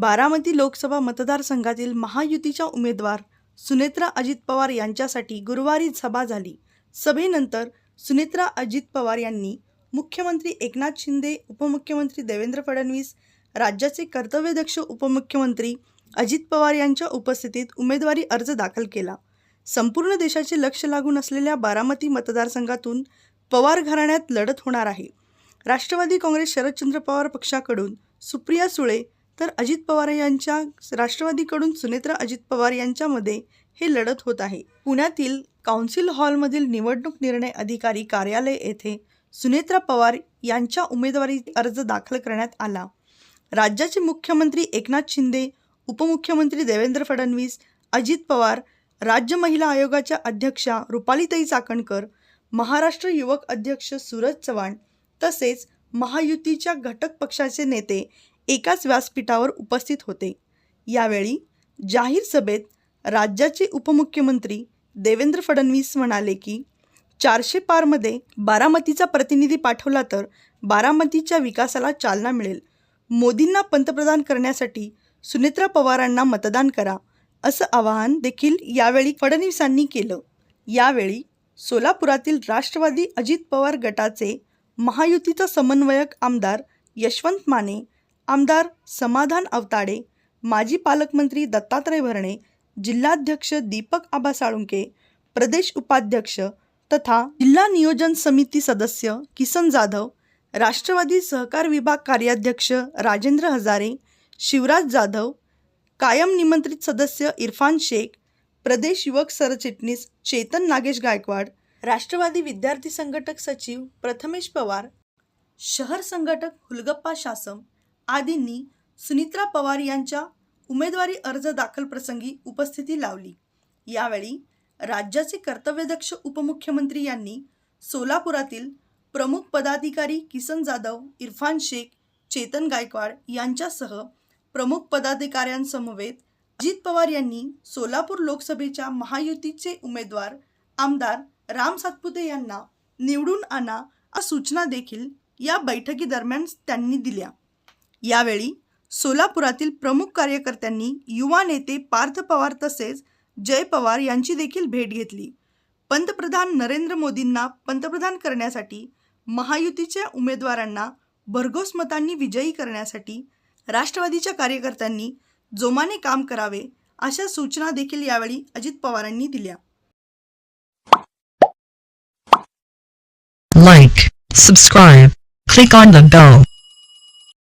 बारामती लोकसभा मतदारसंघातील महायुतीच्या उमेदवार सुनेत्रा अजित पवार यांच्यासाठी गुरुवारी सभा झाली. सभेनंतर सुनेत्रा अजित पवार यांनी मुख्यमंत्री एकनाथ शिंदे, उपमुख्यमंत्री देवेंद्र फडणवीस, राज्याचे कर्तव्यदक्ष उपमुख्यमंत्री अजित पवार यांच्या उपस्थितीत उमेदवारी अर्ज दाखल केला. संपूर्ण देशाचे लक्ष लागून असलेल्या बारामती मतदारसंघातून पवार घराण्यात लढत होणार आहे. राष्ट्रवादी काँग्रेस शरदचंद्र पवार पक्षाकडून सुप्रिया सुळे तर अजित पवार यांच्या राष्ट्रवादीकडून सुनेत्रा अजित पवार यांच्यामध्ये हे लढत होत आहे. पुण्यातील काउन्सिल हॉलमधील निवडणूक निर्णय अधिकारी कार्यालय येथे सुनेत्रा पवार यांच्या उमेदवारी अर्ज दाखल करण्यात आला. राज्याचे मुख्यमंत्री एकनाथ शिंदे, उपमुख्यमंत्री देवेंद्र फडणवीस, अजित पवार, राज्य महिला आयोगाच्या अध्यक्षा रुपालीताई चाकणकर, महाराष्ट्र युवक अध्यक्ष सूरज चव्हाण तसेच महायुतीच्या घटक पक्षाचे नेते एकाच व्यासपीठावर उपस्थित होते. यावेळी जाहीर सभेत राज्याचे उपमुख्यमंत्री देवेंद्र फडणवीस म्हणाले की 400 पारमध्ये बारामतीचा प्रतिनिधी पाठवला तर बारामतीच्या विकासाला चालना मिळेल. मोदींना पंतप्रधान करण्यासाठी सुनेत्रा पवारांना मतदान करा असं आवाहन देखील यावेळी फडणवीसांनी केलं. यावेळी सोलापुरातील राष्ट्रवादी अजित पवार गटाचे महायुतीचा समन्वयक आमदार यशवंत माने, आमदार समाधान अवताडे, माजी पालकमंत्री दत्तात्रय भरणे, जिल्हाध्यक्ष दीपक आबा साळुंके, प्रदेश उपाध्यक्ष तथा जिल्हा नियोजन समिती सदस्य किसन जाधव, राष्ट्रवादी सहकार विभाग कार्याध्यक्ष राजेंद्र हजारे, शिवराज जाधव, कायम निमंत्रित सदस्य इरफान शेख, प्रदेश युवक सरचिटणीस चेतन नागेश गायकवाड, राष्ट्रवादी विद्यार्थी संघटक सचिव प्रथमेश पवार, शहर संघटक हुलगप्पा शासम आदींनी सुनेत्रा पवार यांच्या उमेदवारी अर्ज दाखल प्रसंगी उपस्थिती लावली. यावेळी राज्याचे कर्तव्यदक्ष उपमुख्यमंत्री यांनी सोलापुरातील प्रमुख पदाधिकारी किसन जाधव, इरफान शेख, चेतन गायकवाड यांच्यासह प्रमुख पदाधिकाऱ्यांसमवेत अजित पवार यांनी सोलापूर लोकसभेच्या महायुतीचे उमेदवार आमदार राम सातपुते यांना निवडून आणा अशा सूचना देखील या बैठकीदरम्यान त्यांनी दिल्या. यावेळी सोलापुरातील प्रमुख कार्यकर्त्यांनी युवा नेते पार्थ पवार तसेच जय पवार यांची देखील भेट घेतली. पंतप्रधान नरेंद्र मोदींना पंतप्रधान करण्यासाठी महायुतीच्या उमेदवारांना भरघोस मतांनी विजयी करण्यासाठी राष्ट्रवादीच्या कार्यकर्त्यांनी जोमाने काम करावे अशा सूचना देखील यावेळी अजित पवारांनी दिल्या. Like, subscribe, click on the bell.